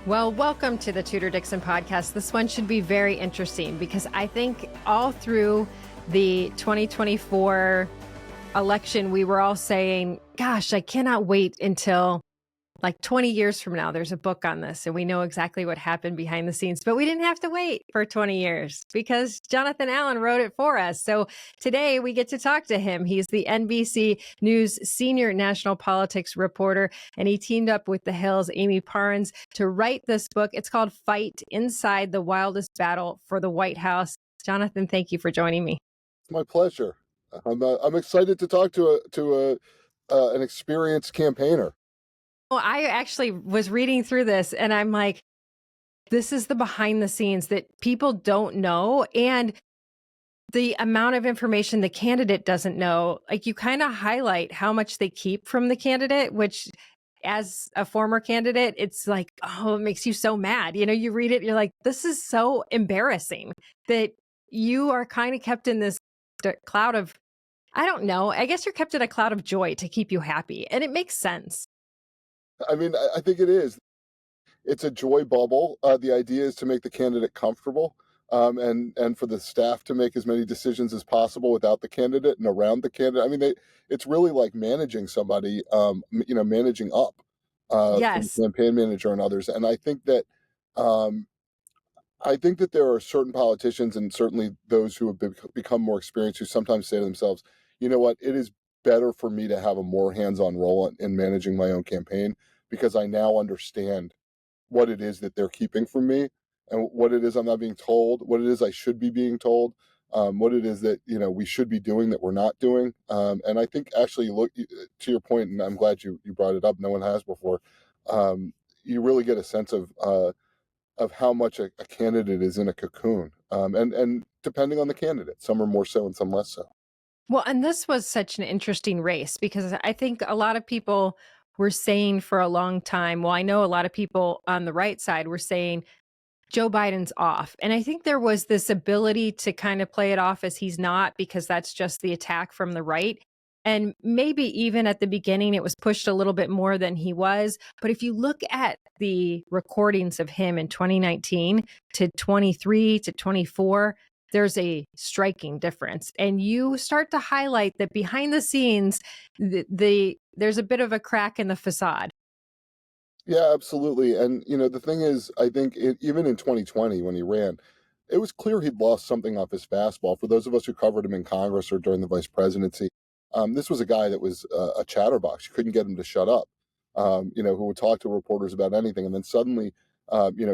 Well, welcome to the Tudor Dixon Podcast. This one should be very interesting because I think all through the 2024 election, we were all saying, gosh, I cannot wait until like 20 years from now. There's a book on this and we know exactly what happened behind the scenes, but we didn't have to wait for 20 years because Jonathan Allen wrote it for us. So today we get to talk to him. He's the NBC News senior national politics reporter, and he teamed up with The Hill's Amy Parnes to write this book. It's called Fight: Inside the Wildest Battle for the White House. Jonathan, thank you for joining me. It's my pleasure. I'm excited to talk to an experienced campaigner. Well, I actually was reading through this and I'm like, this is the behind the scenes that people don't know. And the amount of information the candidate doesn't know, like you kind of highlight how much they keep from the candidate, which as a former candidate, it's like, oh, it makes you so mad. You know, you read it, you're like, this is so embarrassing that you are kind of kept in this cloud of, I don't know, I guess you're kept in a cloud of joy to keep you happy. And it makes sense. I mean, I think it is. It's a joy bubble. The idea is to make the candidate comfortable, and for the staff to make as many decisions as possible without the candidate and around the candidate. I mean, it's really like managing somebody, managing up from Yes. the campaign manager and others. And um, I think that there are certain politicians and certainly those who have become more experienced who sometimes say to themselves, you know what, it is better for me to have a more hands-on role in managing my own campaign because I now understand what it is that they're keeping from me and what it is I'm not being told, what it is I should be being told, what it is that, we should be doing that we're not doing. And I think actually, look, to your point, and I'm glad you brought it up, no one has before, you really get a sense of how much a candidate is in a cocoon. And depending on the candidate, some are more so and some less so. Well, and this was such an interesting race because I think a lot of people were saying for a long time, well, I know a lot of people on the right side were saying Joe Biden's off. And I think there was this ability to kind of play it off as he's not, because that's just the attack from the right. And maybe even at the beginning, it was pushed a little bit more than he was. But if you look at the recordings of him in 2019 to 23 to 24, there's a striking difference. And you start to highlight that behind the scenes, there's a bit of a crack in the facade. Yeah, absolutely. And, the thing is, I think even in 2020, when he ran, it was clear he'd lost something off his fastball. For those of us who covered him in Congress or during the vice presidency, this was a guy that was a chatterbox. You couldn't get him to shut up, who would talk to reporters about anything. And then suddenly,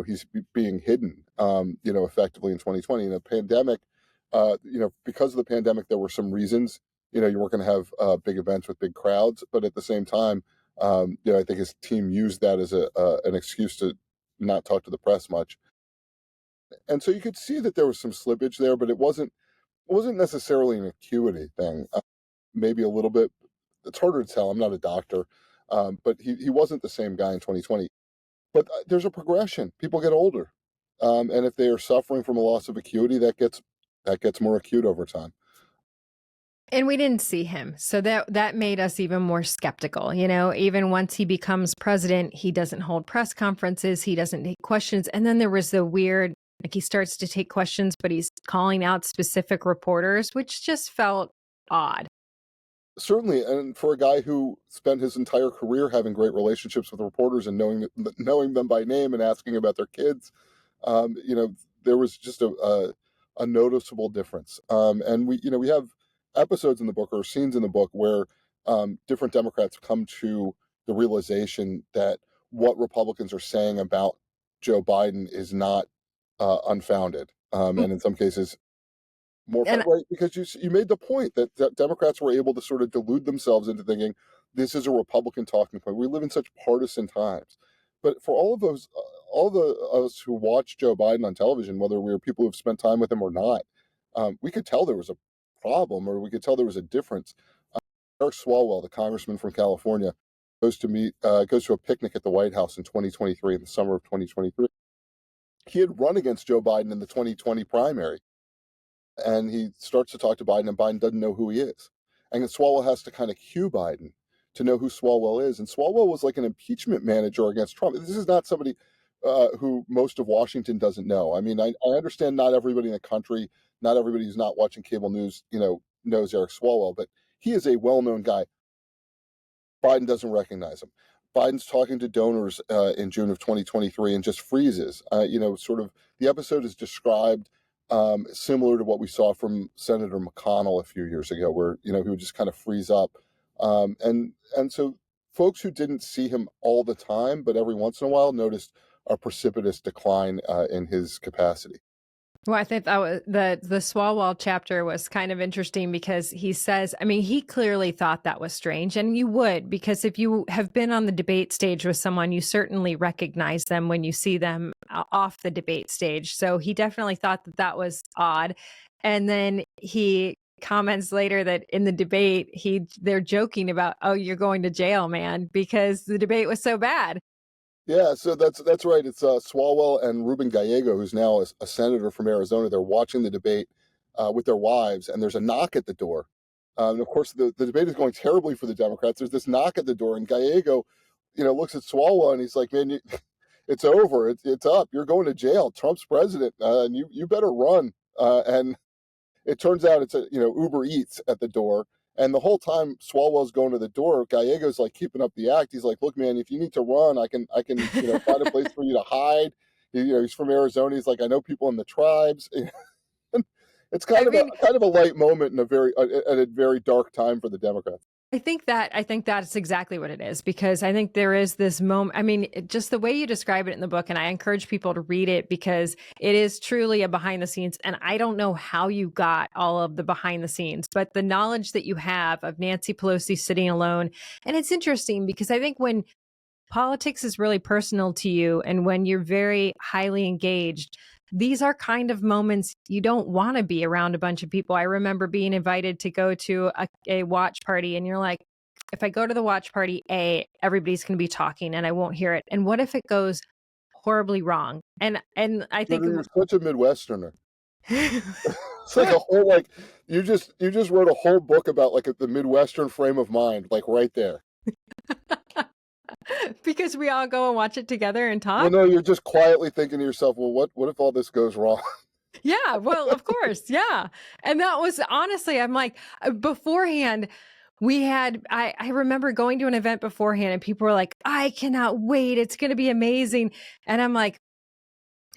he's being hidden, effectively in 2020. In a pandemic, because of the pandemic, there were some reasons, you weren't going to have big events with big crowds. But at the same time, I think his team used that as an excuse to not talk to the press much. And so you could see that there was some slippage there, but it wasn't necessarily an acuity thing. Maybe a little bit. It's harder to tell. I'm not a doctor, but he wasn't the same guy in 2020. But there's a progression. People get older, and if they are suffering from a loss of acuity, that gets more acute over time. And we didn't see him. So that made us even more skeptical. Even once he becomes president, he doesn't hold press conferences. He doesn't take questions. And then there was the weird, like he starts to take questions, but he's calling out specific reporters, which just felt odd. Certainly, and for a guy who spent his entire career having great relationships with reporters and knowing them by name and asking about their kids, there was just a noticeable difference. And we have episodes in the book or scenes in the book where different Democrats come to the realization that what Republicans are saying about Joe Biden is not unfounded, and in some cases more right, because you made the point that Democrats were able to sort of delude themselves into thinking this is a Republican talking point. We live in such partisan times, but for all of us who watch Joe Biden on television, whether we were people who've spent time with him or not, we could tell there was a problem, or we could tell there was a difference. Eric Swalwell, the congressman from California, goes to a picnic at the White House in 2023, in the summer of 2023. He had run against Joe Biden in the 2020 primary. And he starts to talk to Biden, and Biden doesn't know who he is. And Swalwell has to kind of cue Biden to know who Swalwell is. And Swalwell was like an impeachment manager against Trump. This is not somebody who most of Washington doesn't know. I mean, I understand not everybody in the country, not everybody who's not watching cable news, knows Eric Swalwell, but he is a well-known guy. Biden doesn't recognize him. Biden's talking to donors in June of 2023 and just freezes. Sort of the episode is described similar to what we saw from Senator McConnell a few years ago, where he would just kind of freeze up. And so folks who didn't see him all the time, but every once in a while, noticed a precipitous decline in his capacity. Well, I think that was the Swalwell chapter was kind of interesting because he says, I mean, he clearly thought that was strange, and you would, because if you have been on the debate stage with someone, you certainly recognize them when you see them off the debate stage. So he definitely thought that that was odd. And then he comments later that in the debate, they're joking about, oh, you're going to jail, man, because the debate was so bad. Yeah, so that's right. It's Swalwell and Ruben Gallego, who's now a senator from Arizona. They're watching the debate with their wives, and there's a knock at the door. And of course, the debate is going terribly for the Democrats. There's this knock at the door, and Gallego, looks at Swalwell and he's like, "Man, it's over. It's up. You're going to jail. Trump's president, and you better run." And it turns out it's Uber Eats at the door. And the whole time Swalwell's going to the door, Gallego's like keeping up the act. He's like, "Look, man, if you need to run, I can find a place for you to hide." He's from Arizona. He's like, "I know people in the tribes." It's kind of a light moment in at a very dark time for the Democrats. I think that's exactly what it is, because I think there is this moment. I mean, just the way you describe it in the book, and I encourage people to read it because it is truly a behind the scenes. And I don't know how you got all of the behind the scenes, but the knowledge that you have of Nancy Pelosi sitting alone. And it's interesting because I think when politics is really personal to you and when you're very highly engaged, these are kind of moments you don't want to be around a bunch of people. I remember being invited to go to a watch party, and you're like, if I go to the watch party, everybody's going to be talking and I won't hear it. And what if it goes horribly wrong? And I think you're such a Midwesterner. It's like a whole you just wrote a whole book about the Midwestern frame of mind, right there. Because we all go and watch it together and talk? Well, no, you're just quietly thinking to yourself, well, what if all this goes wrong? Yeah, well, of course. Yeah. And that was honestly, I'm like, beforehand, I remember going to an event beforehand and people were like, I cannot wait. It's going to be amazing. And I'm like,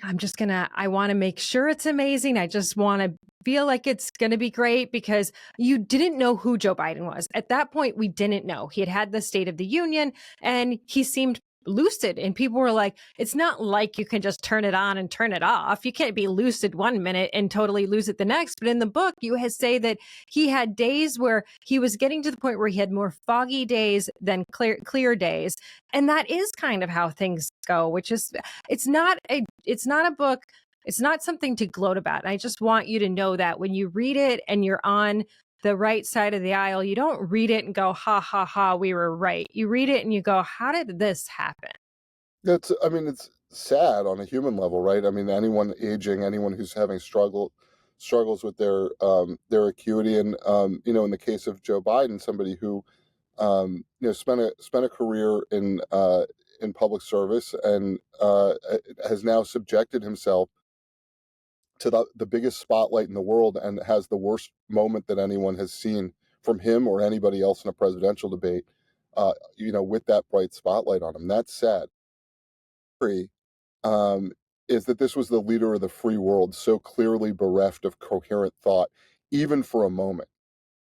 I want to make sure it's amazing. I just want to feel like it's going to be great, because you didn't know who Joe Biden was. At that point, we didn't know. He had the State of the Union and he seemed lucid, and people were like, it's not like you can just turn it on and turn it off. You can't be lucid one minute and totally lose it the next. But in the book, you say that he had days where he was getting to the point where he had more foggy days than clear days. And that is kind of how things go, which is, it's not a book. It's not something to gloat about. And I just want you to know that when you read it and you're on the right side of the aisle, you don't read it and go, ha, ha, ha, we were right. You read it and you go, how did this happen? It's sad on a human level, right? I mean, anyone aging, anyone who's having struggles with their acuity. And, in the case of Joe Biden, somebody who, spent a career in public service and has now subjected himself to the biggest spotlight in the world and has the worst moment that anyone has seen from him or anybody else in a presidential debate, with that bright spotlight on him. That's sad. Is that this was the leader of the free world, so clearly bereft of coherent thought, even for a moment,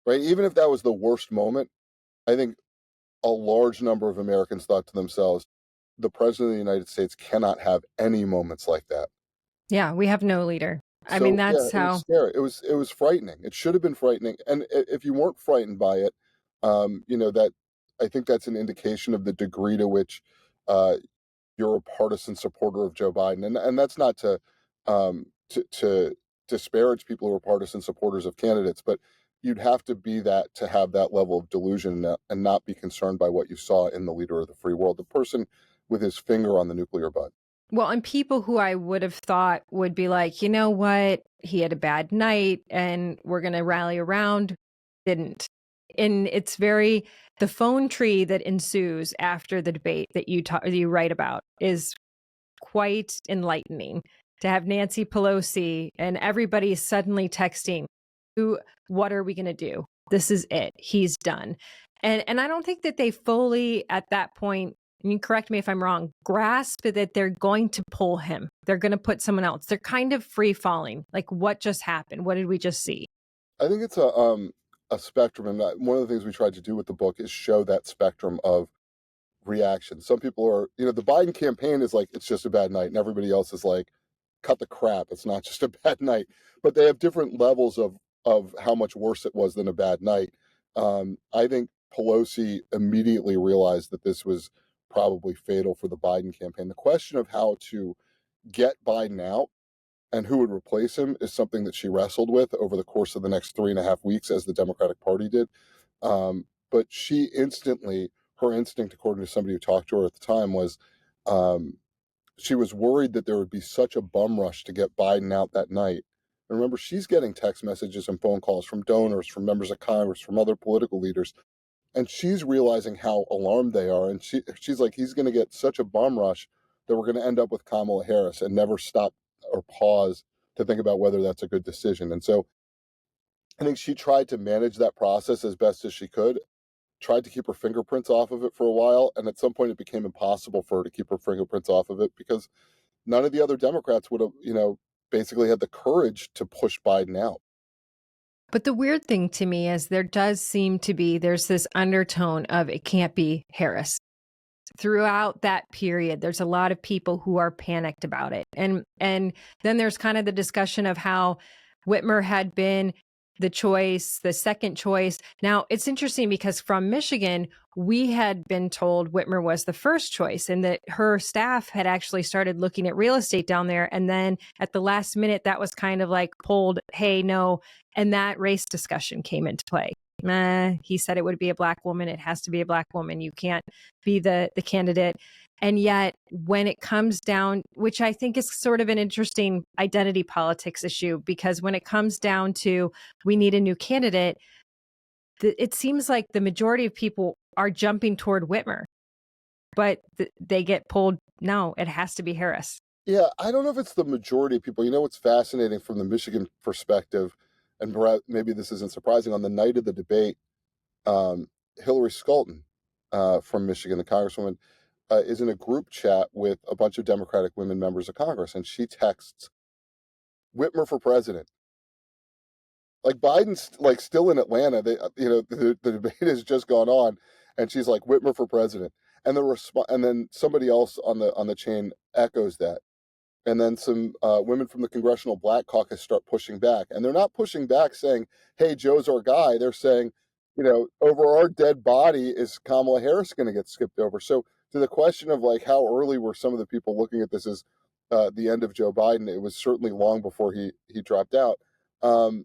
right? Even if that was the worst moment, I think a large number of Americans thought to themselves, the president of the United States cannot have any moments like that. Yeah, we have no leader. I mean, that's how it was scary. It was frightening. It should have been frightening. And if you weren't frightened by it, that I think that's an indication of the degree to which you're a partisan supporter of Joe Biden. And that's not to disparage people who are partisan supporters of candidates, but you'd have to be that to have that level of delusion and not be concerned by what you saw in the leader of the free world, the person with his finger on the nuclear button. Well, and people who I would have thought would be like, you know what, he had a bad night and we're going to rally around, didn't. And it's the phone tree that ensues after the debate that you write about is quite enlightening to have Nancy Pelosi and everybody suddenly texting, "Who? What are we going to do? This is it. He's done." And I don't think that they fully at that point, and you correct me if I'm wrong, grasp that they're going to pull him. They're going to put someone else. They're kind of free falling. Like, what just happened? What did we just see? I think it's a spectrum, and one of the things we tried to do with the book is show that spectrum of reaction. Some people are, the Biden campaign is like, it's just a bad night, and everybody else is like, cut the crap. It's not just a bad night, but they have different levels of how much worse it was than a bad night. I think Pelosi immediately realized that this was probably fatal for the Biden campaign. The question of how to get Biden out and who would replace him is something that she wrestled with over the course of the next 3.5 weeks, as the Democratic Party did. But she instantly, her instinct, according to somebody who talked to her at the time, was she was worried that there would be such a bum rush to get Biden out that night. And remember, she's getting text messages and phone calls from donors, from members of Congress, from other political leaders, and she's realizing how alarmed they are. And she's like, he's going to get such a bum rush that we're going to end up with Kamala Harris, and never stop or pause to think about whether that's a good decision. And so I think she tried to manage that process as best as she could, tried to keep her fingerprints off of it for a while, and at some point it became impossible for her to keep her fingerprints off of it because none of the other Democrats would have, basically had the courage to push Biden out. But the weird thing to me is there does seem to be, there's this undertone of it can't be Harris. Throughout that period, there's a lot of people who are panicked about it. And then there's kind of the discussion of how Whitmer had been the choice, the second choice. Now, it's interesting because from Michigan, we had been told Whitmer was the first choice and that her staff had actually started looking at real estate down there. And then at the last minute, that was kind of like pulled, hey, no. And that race discussion came into play. He said it would be a Black woman. It has to be a Black woman. You can't be the candidate. And yet when it comes down, which I think is sort of an interesting identity politics issue, because when it comes down to we need a new candidate, it seems like the majority of people are jumping toward Whitmer, but they get pulled. No, it has to be Harris. Yeah, I don't know if it's the majority of people. What's fascinating from the Michigan perspective, and maybe this isn't surprising, on the night of the debate, Hillary Scalton from Michigan, the congresswoman, is in a group chat with a bunch of Democratic women members of Congress, and she texts, "Whitmer for president." Like, Biden's like still in Atlanta. The debate has just gone on, and she's like, "Whitmer for president," and and then somebody else on the chain echoes that. And then some women from the Congressional Black Caucus start pushing back. And they're not pushing back saying, hey, Joe's our guy. They're saying, over our dead body, is Kamala Harris going to get skipped over? So to the question of like how early were some of the people looking at this as the end of Joe Biden, it was certainly long before he dropped out. Whitmer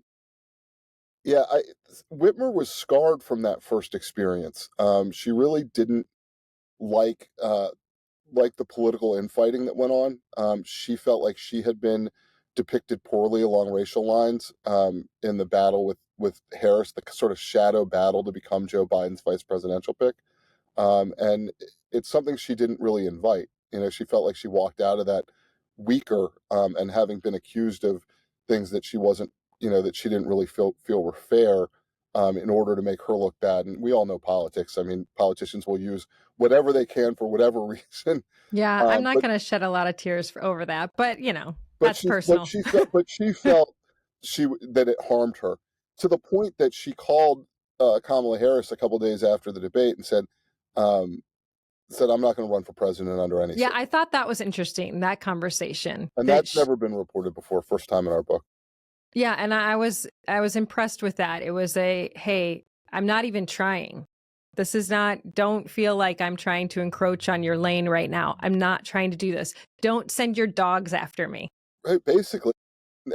was scarred from that first experience. She really didn't like the political infighting that went on. She felt like she had been depicted poorly along racial lines in the battle with Harris, the sort of shadow battle to become Joe Biden's vice presidential pick. And it's something she didn't really invite. She felt like she walked out of that weaker and having been accused of things that she wasn't, that she didn't really feel were fair in order to make her look bad. And we all know politics. I mean, politicians will use whatever they can for whatever reason. Yeah, I'm not going to shed a lot of tears over that, but that's personal. But she felt that it harmed her to the point that she called Kamala Harris a couple days after the debate and said, "I'm not going to run for president under any." Yeah, I thought that was interesting, that conversation, and that's never been reported before. First time in our book. Yeah, and I was impressed with that. It was hey, I'm not even trying. This is not, don't feel like I'm trying to encroach on your lane right now. I'm not trying to do this. Don't send your dogs after me. Right, basically.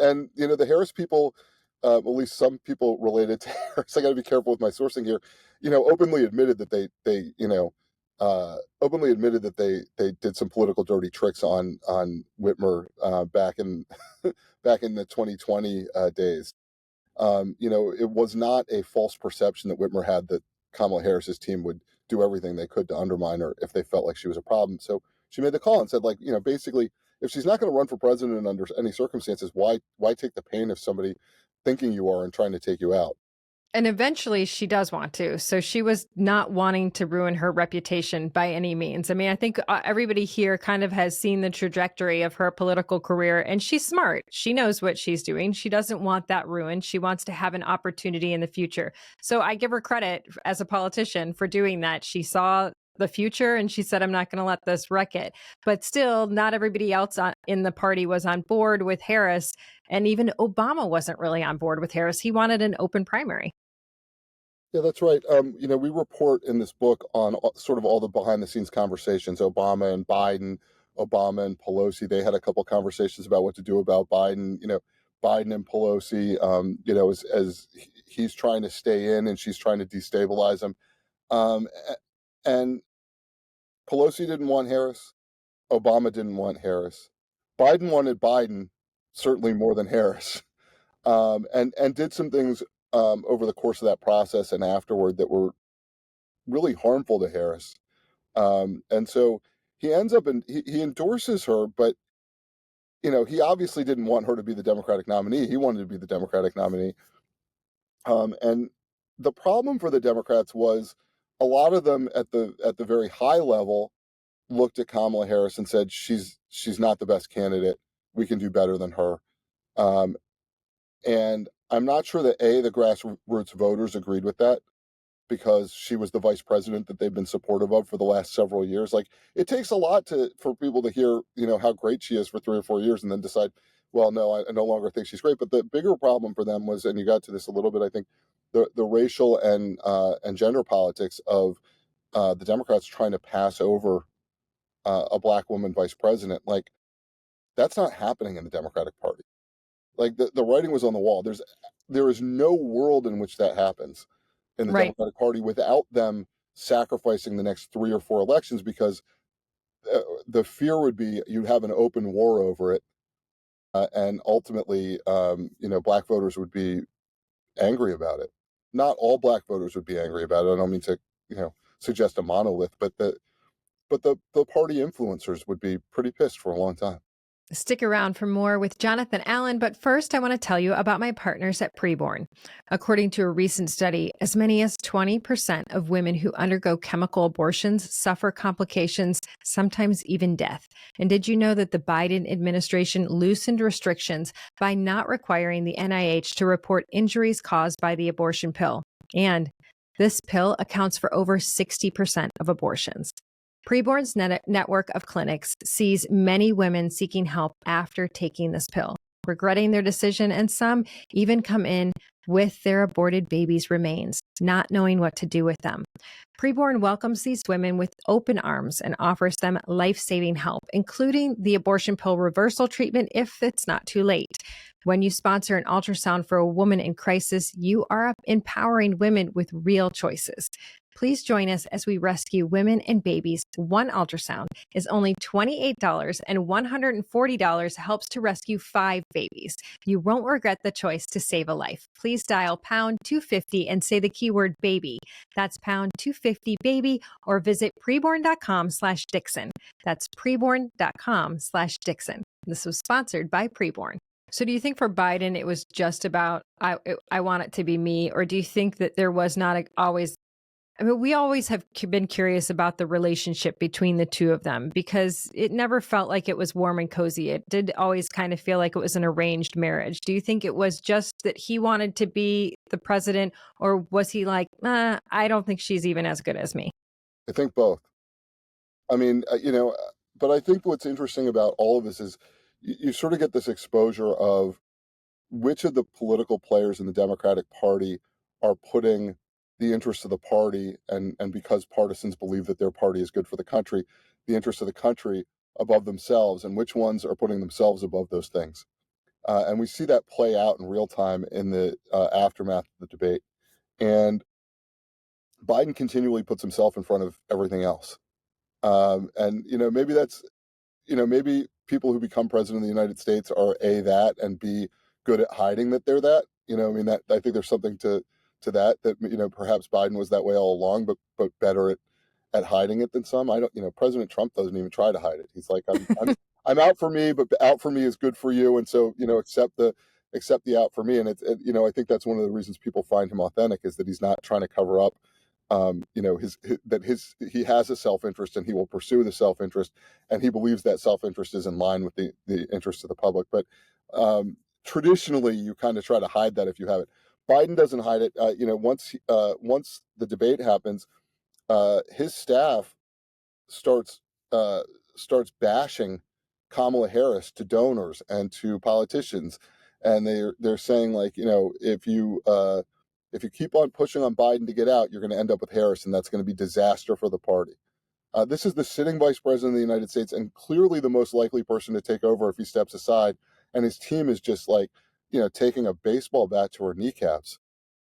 And, the Harris people, at least some people related to Harris, I got to be careful with my sourcing here, openly admitted that they did some political dirty tricks on Whitmer back in back in the 2020 days. It was not a false perception that Whitmer had that Kamala Harris's team would do everything they could to undermine her if they felt like she was a problem. So she made the call and said, like, basically, if she's not going to run for president under any circumstances, why take the pain of somebody thinking you are and trying to take you out? And eventually she does want to. So she was not wanting to ruin her reputation by any means. I mean, I think everybody here kind of has seen the trajectory of her political career, and she's smart. She knows what she's doing. She doesn't want that ruined. She wants to have an opportunity in the future. So I give her credit as a politician for doing that. She saw the future and she said, I'm not going to let this wreck it. But still, not everybody else in the party was on board with Harris. And even Obama wasn't really on board with Harris. He wanted an open primary. Yeah, that's right. We report in this book on sort of all the behind the scenes conversations, Obama and Biden, Obama and Pelosi. They had a couple conversations about what to do about Biden, Biden and Pelosi, as he's trying to stay in and she's trying to destabilize him. And Pelosi didn't want Harris. Obama didn't want Harris. Biden wanted Biden, certainly more than Harris, and did some things over the course of that process and afterward that were really harmful to Harris. And so he ends up he endorses her, but he obviously didn't want her to be the Democratic nominee. He wanted to be the Democratic nominee. And the problem for the Democrats was a lot of them at the very high level looked at Kamala Harris and said, she's not the best candidate. We can do better than her. And I'm not sure that the grassroots voters agreed with that, because she was the vice president that they've been supportive of for the last several years. Like, it takes a lot for people to hear, how great she is for 3 or 4 years and then decide, well, no, I no longer think she's great. But the bigger problem for them was, and you got to this a little bit, I think, the racial and gender politics of the Democrats trying to pass over a black woman vice president. Like, that's not happening in the Democratic Party. Like, the writing was on the wall. There is no world in which that happens in the Right. Democratic Party without them sacrificing the next 3 or 4 elections, because the fear would be you'd have an open war over it, and ultimately, black voters would be angry about it. Not all black voters would be angry about it. I don't mean to, suggest a monolith, but the party influencers would be pretty pissed for a long time. Stick around for more with Jonathan Allen, but first I want to tell you about my partners at Preborn. According to a recent study, as many as 20% of women who undergo chemical abortions suffer complications, sometimes even death. And did you know that the Biden administration loosened restrictions by not requiring the NIH to report injuries caused by the abortion pill? And this pill accounts for over 60% of abortions. Preborn's network of clinics sees many women seeking help after taking this pill, regretting their decision, and some even come in with their aborted babies' remains, not knowing what to do with them. Preborn welcomes these women with open arms and offers them life-saving help, including the abortion pill reversal treatment if it's not too late. When you sponsor an ultrasound for a woman in crisis, you are empowering women with real choices. Please join us as we rescue women and babies. One ultrasound is only $28, and $140 helps to rescue 5 babies. You won't regret the choice to save a life. Please dial pound 250 and say the keyword baby. That's pound 250 baby, or visit preborn.com/Dixon. That's preborn.com/Dixon. This was sponsored by Preborn. So do you think for Biden it was just about I want it to be me, or do you think that there was not always, I mean, we always have been curious about the relationship between the two of them, because it never felt like it was warm and cozy. It did always kind of feel like it was an arranged marriage. Do you think it was just that he wanted to be the president, or was he like, I don't think she's even as good as me? I think both. I mean, but I think what's interesting about all of this is you sort of get this exposure of which of the political players in the Democratic Party are putting the interests of the party, and because partisans believe that their party is good for the country, the interests of the country above themselves, and which ones are putting themselves above those things. And we see that play out in real time in the aftermath of the debate. And Biden continually puts himself in front of everything else. And, maybe that's, maybe people who become president of the United States are A, that, and B, good at hiding that they're that. I mean, I think there's something to that, perhaps Biden was that way all along, but better at hiding it than some. I don't, President Trump doesn't even try to hide it. He's like, I'm out for me, but out for me is good for you, and so accept the out for me. And I think that's one of the reasons people find him authentic, is that he's not trying to cover up, he has a self-interest, and he will pursue the self-interest, and he believes that self-interest is in line with the interest of the public. But traditionally, you kind of try to hide that if you have it. Biden doesn't hide it. Once the debate happens, his staff starts bashing Kamala Harris to donors and to politicians, and they're saying, like, if you keep on pushing on Biden to get out, you're going to end up with Harris, and that's going to be disaster for the party. This is the sitting vice president of the United States, and clearly the most likely person to take over if he steps aside, and his team is just like, taking a baseball bat to her kneecaps.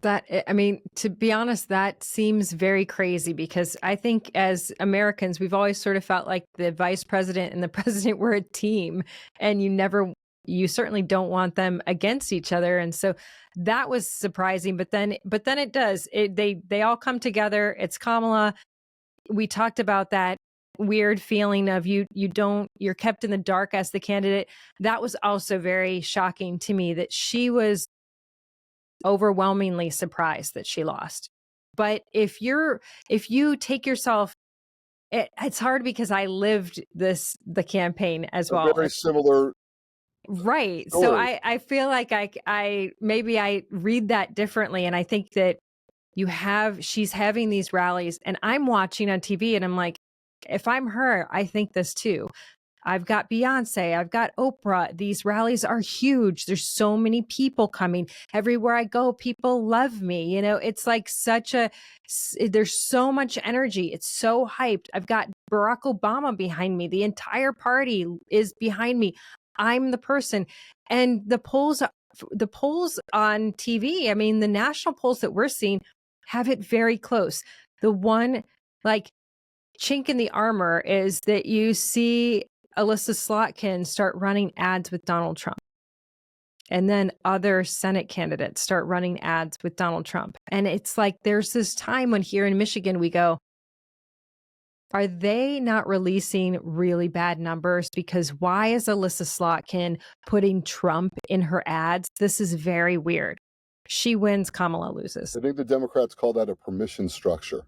To be honest, that seems very crazy, because I think as Americans, we've always sort of felt like the vice president and the president were a team, and you certainly don't want them against each other. And so that was surprising. But then they all come together. It's Kamala. We talked about that weird feeling of you're kept in the dark as the candidate. That was also very shocking to me, that she was overwhelmingly surprised that she lost. But if you take yourself, it's hard, because I lived the campaign as well. Very similar. Right. Story. So I feel like I maybe I read that differently. And I think that she's having these rallies, and I'm watching on TV, and I'm like, if I'm her, I think this too. I've got Beyonce, I've got Oprah. These rallies are huge. There's so many people coming. Everywhere I go, people love me. It's like there's so much energy. It's so hyped. I've got Barack Obama behind me. The entire party is behind me. I'm the person. And the polls on TV, the national polls that we're seeing have it very close. The one, like, chink in the armor is that you see Alyssa Slotkin start running ads with Donald Trump. And then other Senate candidates start running ads with Donald Trump. And it's like, there's this time when here in Michigan, we go, are they not releasing really bad numbers? Because why is Alyssa Slotkin putting Trump in her ads? This is very weird. She wins, Kamala loses. I think the Democrats call that a permission structure,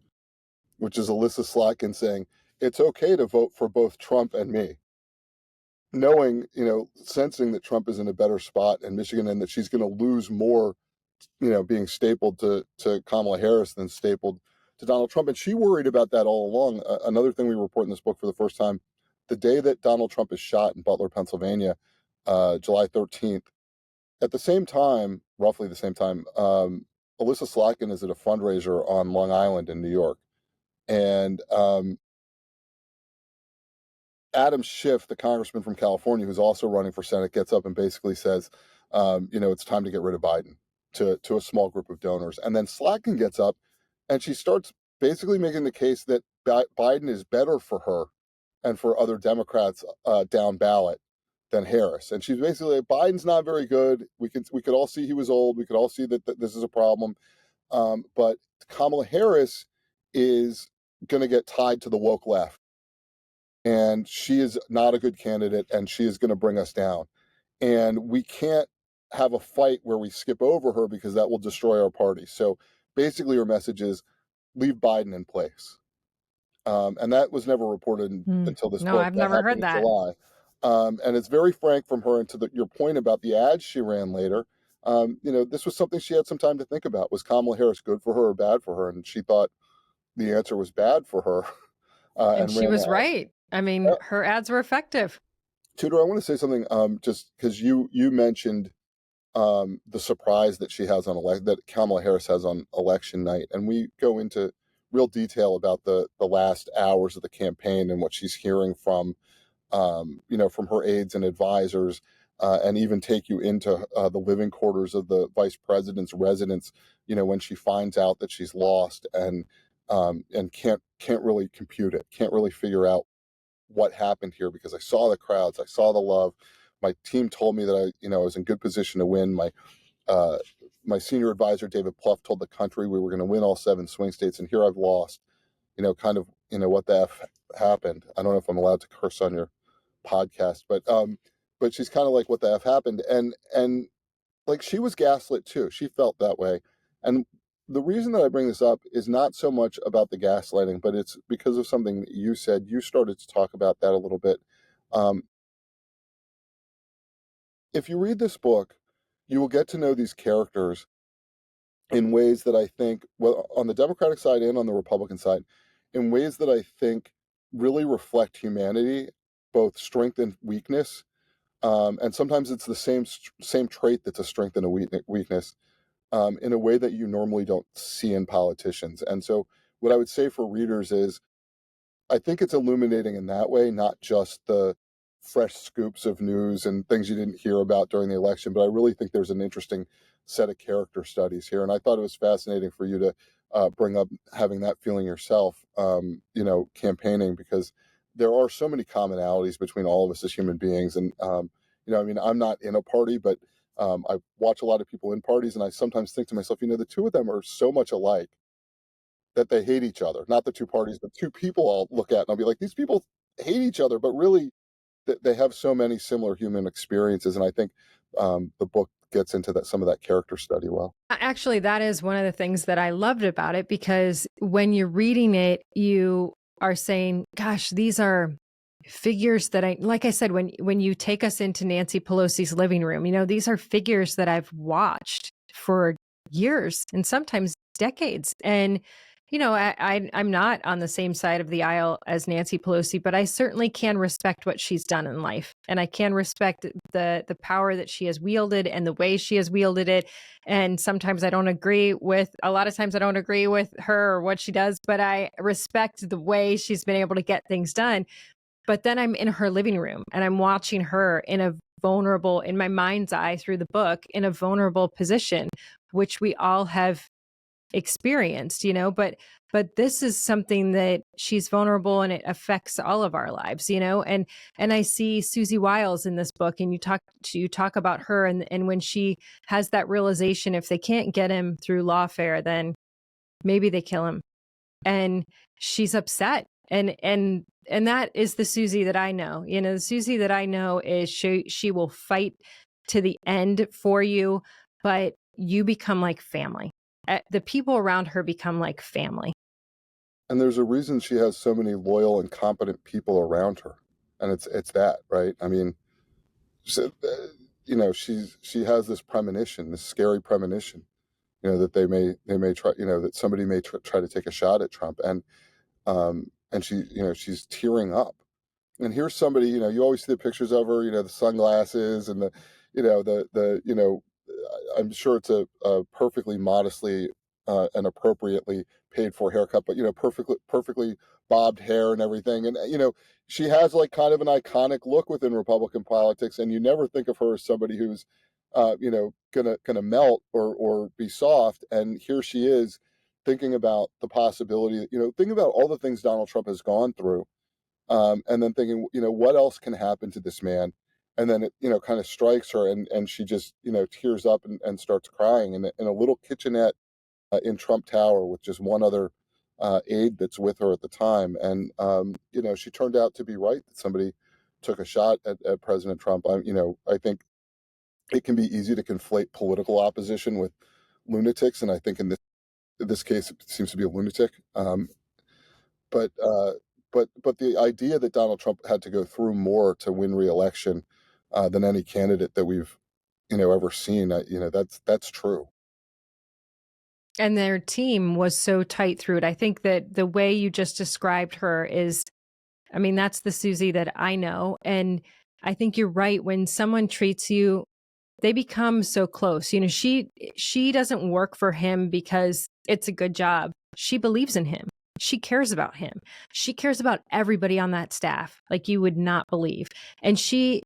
which is Alyssa Slotkin saying, it's okay to vote for both Trump and me. Knowing, sensing that Trump is in a better spot in Michigan, and that she's going to lose more, being stapled to Kamala Harris than stapled to Donald Trump. And she worried about that all along. Another thing we report in this book for the first time, the day that Donald Trump is shot in Butler, Pennsylvania, July 13th, at the same time, roughly the same time, Alyssa Slotkin is at a fundraiser on Long Island in New York. And Adam Schiff, the congressman from California, who's also running for Senate, gets up and basically says, it's time to get rid of Biden to a small group of donors. And then Slotkin gets up and she starts basically making the case that Biden is better for her and for other Democrats down ballot than Harris. And she's basically like, Biden's not very good. We could all see he was old. We could all see that this is a problem. But Kamala Harris is going to get tied to the woke left. And she is not a good candidate, and she is going to bring us down. And we can't have a fight where we skip over her, because that will destroy our party. So basically her message is, leave Biden in place. And that was never reported until this book. No, I've never heard that. July. And it's very frank from her. And to your point about the ads she ran later, this was something she had some time to think about. Was Kamala Harris good for her or bad for her? And she thought the answer was bad for her. And she was right. Her ads were effective. Tudor, I want to say something, just because you mentioned the surprise that she has that Kamala Harris has on election night, and we go into real detail about the last hours of the campaign and what she's hearing from her aides and advisors, and even take you into the living quarters of the vice president's residence. When she finds out that she's lost and can't really compute it, can't really figure out what happened here, because I saw the crowds, I saw the love. My team told me that I was in good position to win. My senior advisor, David Plouffe, told the country we were going to win all 7 swing states, and here I've lost. Kind of what the F happened. I don't know if I'm allowed to curse on your podcast, but she's kind of like, what the F happened? And like, she was gaslit too. She felt that way. And the reason that I bring this up is not so much about the gaslighting, but it's because of something that you said. You started to talk about that a little bit. Um, if you read this book, you will get to know these characters in ways that I think, well, on the Democratic side and on the Republican side, in ways that I think really reflect humanity, both strength and weakness. And sometimes it's the same trait that's a strength and a weakness, in a way that you normally don't see in politicians. And so, what I would say for readers is, I think it's illuminating in that way, not just the fresh scoops of news and things you didn't hear about during the election, but I really think there's an interesting set of character studies here. And I thought it was fascinating for you to bring up having that feeling yourself, campaigning, because there are so many commonalities between all of us as human beings. And, I mean, I'm not in a party, but I watch a lot of people in parties, and I sometimes think to myself, the two of them are so much alike that they hate each other. Not the two parties, but two people I'll look at and I'll be like, these people hate each other, but really they have so many similar human experiences. And I think the book gets into some of that character study well. Actually, that is one of the things that I loved about it, because when you're reading it, you are saying, gosh, these are figures that like I said, when you take us into Nancy Pelosi's living room, these are figures that I've watched for years and sometimes decades. And, I'm not on the same side of the aisle as Nancy Pelosi, but I certainly can respect what she's done in life. And I can respect the power that she has wielded and the way she has wielded it. And sometimes a lot of times I don't agree with her or what she does, but I respect the way she's been able to get things done. But then I'm in her living room and I'm watching her in my mind's eye through the book, in a vulnerable position, which we all have experienced, but this is something that she's vulnerable, and it affects all of our lives, and I see Susie Wiles in this book, and you talk about her, and when she has that realization, if they can't get him through lawfare, then maybe they kill him, and she's upset, and that is the Susie that I know. The Susie that I know is she will fight to the end for you, but you become like family. The people around her become like family. And there's a reason she has so many loyal and competent people around her, and it's that, right? I mean, so, she has this premonition, this scary premonition, that they may try, that somebody may try to take a shot at Trump, and she's tearing up. And here's somebody, you always see the pictures of her, the sunglasses and I'm sure it's a perfectly modestly and appropriately paid for haircut, but perfectly bobbed hair and everything. And she has like kind of an iconic look within Republican politics, and you never think of her as somebody who's gonna melt or be soft. And here she is thinking about the possibility, thinking about all the things Donald Trump has gone through, and then thinking, what else can happen to this man? And then it, kind of strikes her, and she just, tears up and starts crying in a little kitchenette in Trump Tower with just one other aide that's with her at the time. And, she turned out to be right that somebody took a shot at President Trump. I think it can be easy to conflate political opposition with lunatics, and I think in this case, it seems to be a lunatic. But but the idea that Donald Trump had to go through more to win re-election than any candidate that we've ever seen, that's true. And their team was so tight through it. I think that the way you just described her is, that's the Susie that I know. And I think you're right. When someone treats you, they become so close. She doesn't work for him because it's a good job. She believes in him. She cares about him. She cares about everybody on that staff, like you would not believe. And she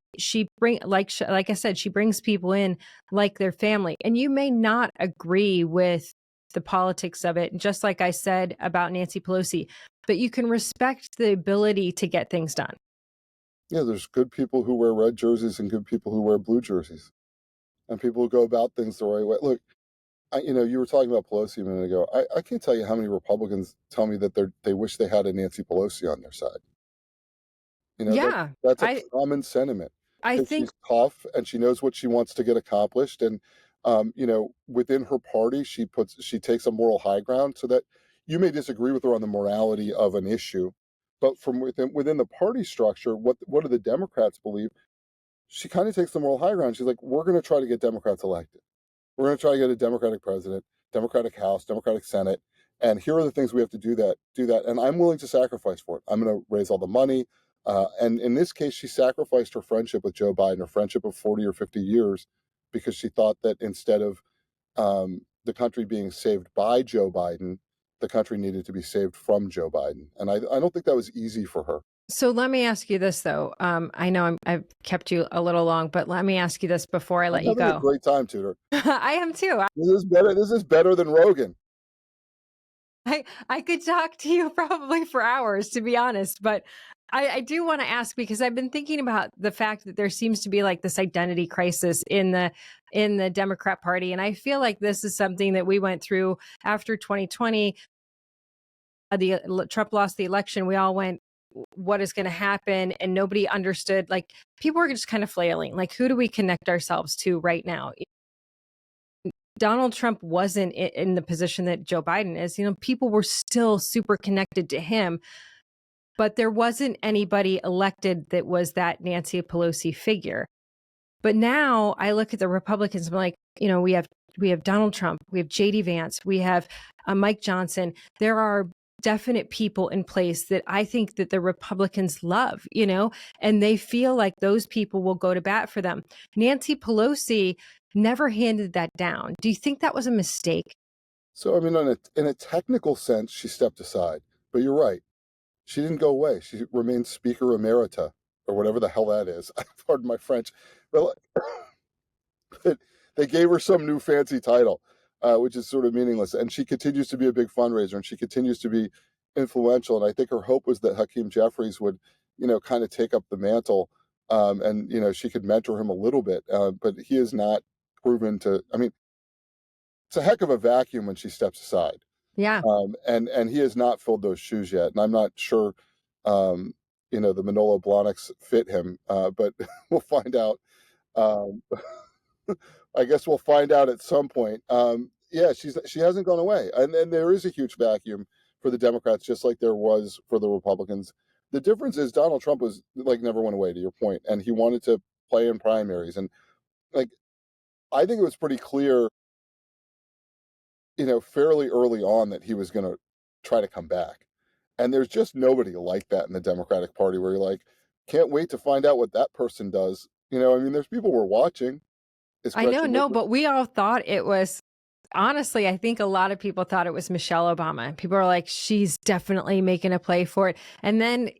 like I said, she brings people in like their family. And you may not agree with the politics of it, just like I said about Nancy Pelosi, but you can respect the ability to get things done. Yeah, there's good people who wear red jerseys and good people who wear blue jerseys, and people who go about things the right way. Look, You were talking about Pelosi a minute ago. I can't tell you how many Republicans tell me that they wish they had a Nancy Pelosi on their side. Yeah, That's a I common sentiment I because think she's tough and she knows what she wants to get accomplished. And within her party, she takes a moral high ground, so that you may disagree with her on the morality of an issue, but from within the party structure, what do the Democrats believe? She kind of takes the moral high ground. She's like, we're going to try to get Democrats elected. We're going to try to get a Democratic president, Democratic House, Democratic Senate, and here are the things we have to do that, and I'm willing to sacrifice for it. I'm going to raise all the money, and in this case, she sacrificed her friendship with Joe Biden, her friendship of 40 or 50 years, because she thought that instead of the country being saved by Joe Biden, the country needed to be saved from Joe Biden, and I don't think that was easy for her. so. Let me ask you this though. I know I've kept you a little long, but let me ask you this before I I'm let you having a go. great time, Tudor. I am too. This is better. This is better than Rogan. I could talk to you probably for hours, to be honest, but I do want to ask because I've been thinking about the fact that there seems to be like this identity crisis in the Democrat Party, and I feel like this is something that we went through after 2020. Trump lost the election. We all went, "What is going to happen?" And nobody understood. Like people were just kind of flailing. Like, who do we connect ourselves to right now? Donald Trump wasn't in the position that Joe Biden is. People were still super connected to him, but there wasn't anybody elected that was that Nancy Pelosi figure. But now I look at the Republicans, I'm like, we have Donald Trump, we have JD Vance, we have Mike Johnson. There are definite people in place that I think that the Republicans love, and they feel like those people will go to bat for them. Nancy Pelosi never handed that down. Do you think that was a mistake? So, I mean, in a technical sense, she stepped aside. But you're right. She didn't go away. She remained Speaker Emerita, or whatever the hell that is. Pardon my French. But they gave her some new fancy title, which is sort of meaningless. And she continues to be a big fundraiser, and she continues to be influential. And I think her hope was that Hakeem Jeffries would, kind of take up the mantle, and she could mentor him a little bit. But he has not proven to. I mean, it's a heck of a vacuum when she steps aside. Yeah. And he has not filled those shoes yet, and I'm not sure, the Manolo Blahniks fit him, but we'll find out. Um, I guess we'll find out at some point. Yeah, she hasn't gone away, and there is a huge vacuum for the Democrats, just like there was for the Republicans. The difference is Donald Trump was like never went away, to your point, and he wanted to play in primaries, and like I think it was pretty clear, fairly early on that he was going to try to come back. And there's just nobody like that in the Democratic Party where you're like, can't wait to find out what that person does. I mean, there's people we're watching. Is I know, Gretchen no, Whitmer. but we all thought it was, honestly, I think a lot of people thought it was Michelle Obama. People are like, she's definitely making a play for it. And then,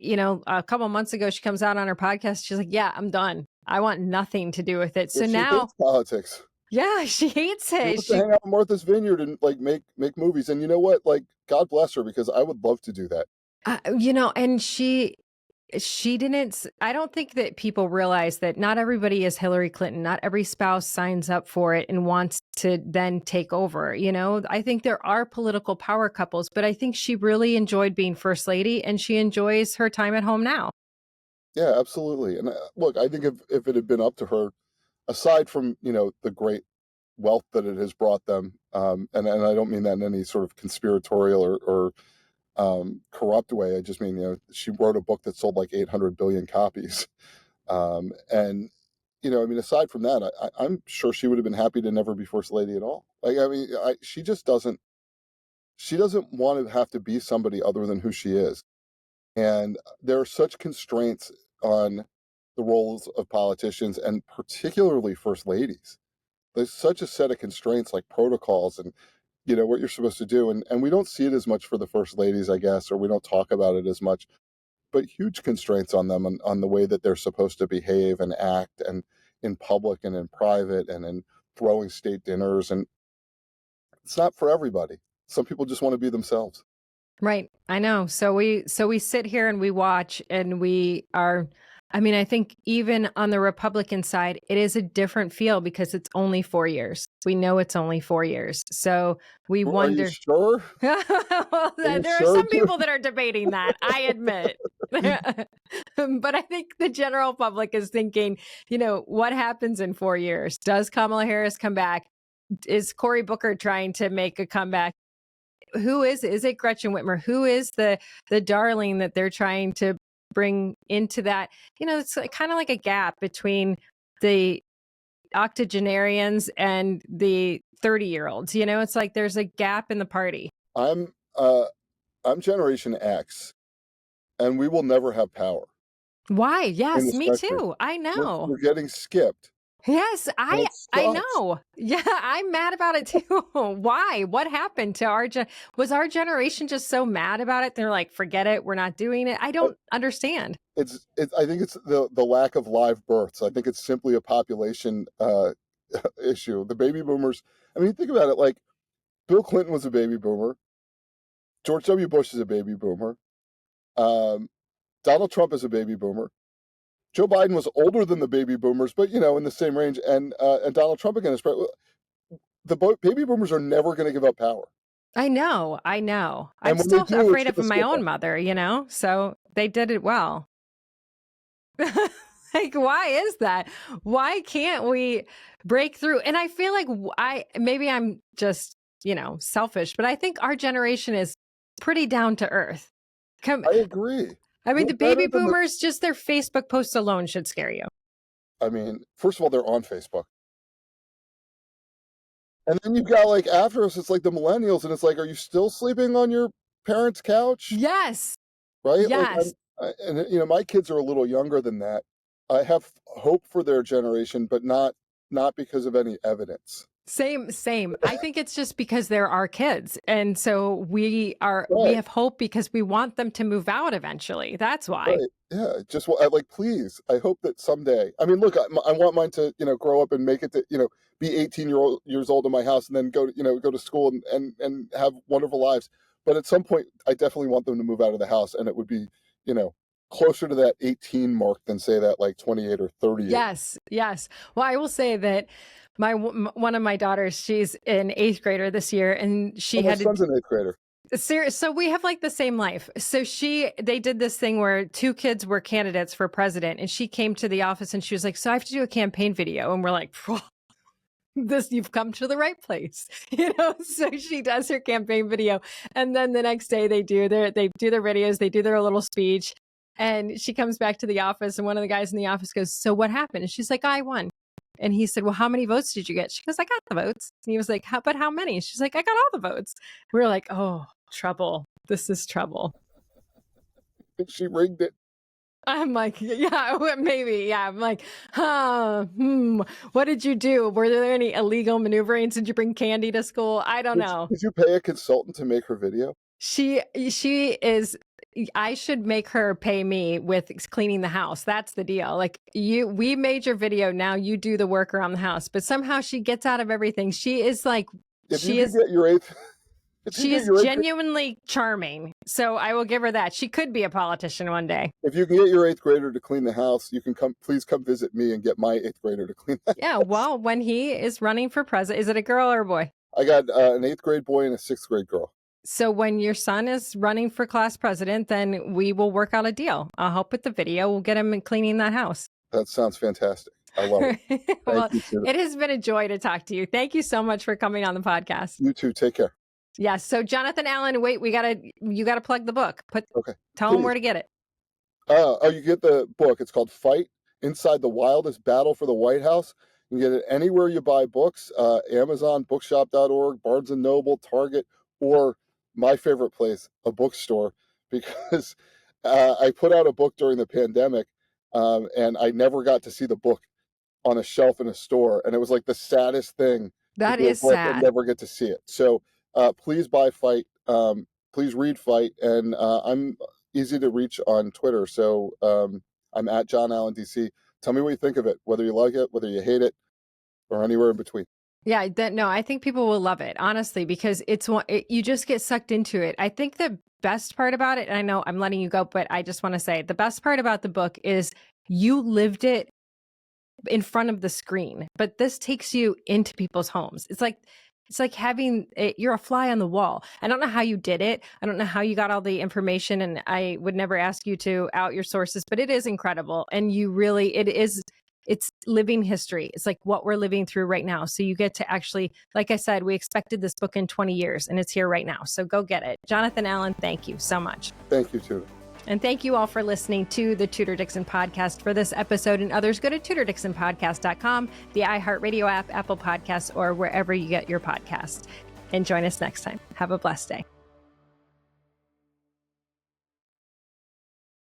a couple months ago, she comes out on her podcast. She's like, yeah, I'm done. I want nothing to do with it. So She now, hates politics. yeah, she hates She it. wants to hang out in Martha's Vineyard and like make movies. And you know what? Like, God bless her, because I would love to do that. And she didn't. I don't think that people realize that not everybody is Hillary Clinton. Not every spouse signs up for it and wants to then take over. I think there are political power couples, but I think she really enjoyed being first lady and she enjoys her time at home now. Yeah, absolutely. And look, I think if it had been up to her, aside from the great wealth that it has brought them, and I don't mean that in any sort of conspiratorial or corrupt way. I just mean, she wrote a book that sold like 800 billion copies. And, I mean, aside from that, I'm sure she would have been happy to never be first lady at all. Like, I mean, she just she doesn't want to have to be somebody other than who she is. And there are such constraints on the roles of politicians and particularly first ladies. There's such a set of constraints like protocols and what you're supposed to do, and we don't see it as much for the first ladies, I guess, or we don't talk about it as much, but huge constraints on them on the way that they're supposed to behave and act, and in public and in private and in throwing state dinners, and it's not for everybody. Some people just want to be themselves. Right. I know. So we sit here and we watch and we are I mean, I think even on the Republican side, it is a different feel because it's only 4 years. We know it's only 4 years. So we Are you wonder. sure? Well, Are you there are sure? some people that are debating that, I admit. But I think the general public is thinking, what happens in 4 years? Does Kamala Harris come back? Is Cory Booker trying to make a comeback? Who is it? Is it Gretchen Whitmer? Who is the darling that they're trying to bring into that? It's kind of like a gap between the octogenarians and the 30-year-olds. It's like there's a gap in the party. I'm Generation X, and we will never have power Why? in Yes, this me country. too. I know. We're getting skipped. Yes, And it I sucks. know. Yeah, I'm mad about it too. Why? What happened to was our generation just so mad about it? They're like, forget it, we're not doing it. I don't understand. It's I think it's the lack of live births. I think it's simply a population issue. The baby boomers. I mean, think about it. Like, Bill Clinton was a baby boomer. George W. Bush is a baby boomer. Donald Trump is a baby boomer. Joe Biden was older than the baby boomers, but in the same range. And Donald Trump again is the baby boomers are never going to give up power. I know. And I'm when still they do, afraid it's of gonna my skip own us. mother, so they did it well. Like, why is that? Why can't we break through? And I feel like maybe I'm just, selfish, but I think our generation is pretty down to earth. I agree. I mean, We're the baby better than boomers, just their Facebook posts alone should scare you. I mean, first of all, they're on Facebook. And then you've got, like, after us, it's like the millennials, and it's like, are you still sleeping on your parents' couch? Yes. Right? Yes. And my kids are a little younger than that. I have hope for their generation, but not because of any evidence. Same. I think it's just because they're our kids. And so we Right. have hope because we want them to move out eventually. That's why. Right. Yeah. Just please. I hope that someday. I mean, look, I want mine to grow up and make it to be 18 years old in my house and then go to school and have wonderful lives. But at some point, I definitely want them to move out of the house, and it would be closer to that 18 mark than, say, that like 28 or 38. Yes. Well, I will say that one of my daughters, she's an 8th grader this year, and she My had son's an 8th grader. So we have like the same life. So they did this thing where 2 kids were candidates for president, and she came to the office and she was like, so I have to do a campaign video. And we're like, you've come to the right place. So she does her campaign video. And then the next day they do their videos, they do their little speech. And she comes back to the office, and one of the guys in the office goes, so what happened? And she's like, I won. And he said, well, how many votes did you get? She goes, I got the votes. And he was like, but how many? She's like, I got all the votes. We were like, oh, trouble. This is trouble. She rigged it. I'm like, yeah, maybe. Yeah. I'm like, what did you do? Were there any illegal maneuverings? Did you bring candy to school? I don't know. Did you pay a consultant to make her video? She is, I should make her pay me with cleaning the house. That's the deal. Like, we made your video. Now you do the work around the house, but somehow she gets out of everything. She is like, She is genuinely charming. So I will give her that. She could be a politician one day. If you can get your 8th grader to clean the house, you can please come visit me and get my 8th grader to clean the house. Yeah. Well, when he is running for president, is it a girl or a boy? I got an 8th grade boy and a 6th grade girl. So when your son is running for class president, then we will work out a deal. I'll help with the video. We'll get him cleaning that house. That sounds fantastic. I love it. Well, it has been a joy to talk to you. Thank you so much for coming on the podcast. You too. Take care. Yeah. So Jonathan Allen, wait, you gotta plug the book. Tell Please. him where to get it. You get the book. It's called Fight: Inside the Wildest Battle for the White House. You can get it anywhere you buy books: Amazon, Bookshop.org, Barnes and Noble, Target, or my favorite place, a bookstore, because I put out a book during the pandemic, and I never got to see the book on a shelf in a store, and it was like the saddest thing. That is sad. And never get to see it. So please buy Fight. Please read Fight, and I'm easy to reach on Twitter. So I'm at John Allen DC. Tell me what you think of it, whether you like it, whether you hate it, or anywhere in between. Yeah, no, I think people will love it, honestly, because you just get sucked into it. I think the best part about it, and I know I'm letting you go, but I just want to say the best part about the book is You lived it in front of the screen, but this takes you into people's homes. It's like having you're a fly on the wall. I don't know how you did it. I don't know how you got all the information, and I would never ask you to out your sources, but it is incredible. And it's living history. It's like what we're living through right now. So you get to actually, like I said, we expected this book in 20 years and it's here right now. So go get it. Jonathan Allen, thank you so much. Thank you, Tudor. And thank you all for listening to the Tudor Dixon Podcast. For this episode and others, go to TudorDixonPodcast.com, the iHeartRadio app, Apple Podcasts, or wherever you get your podcasts. And join us next time. Have a blessed day.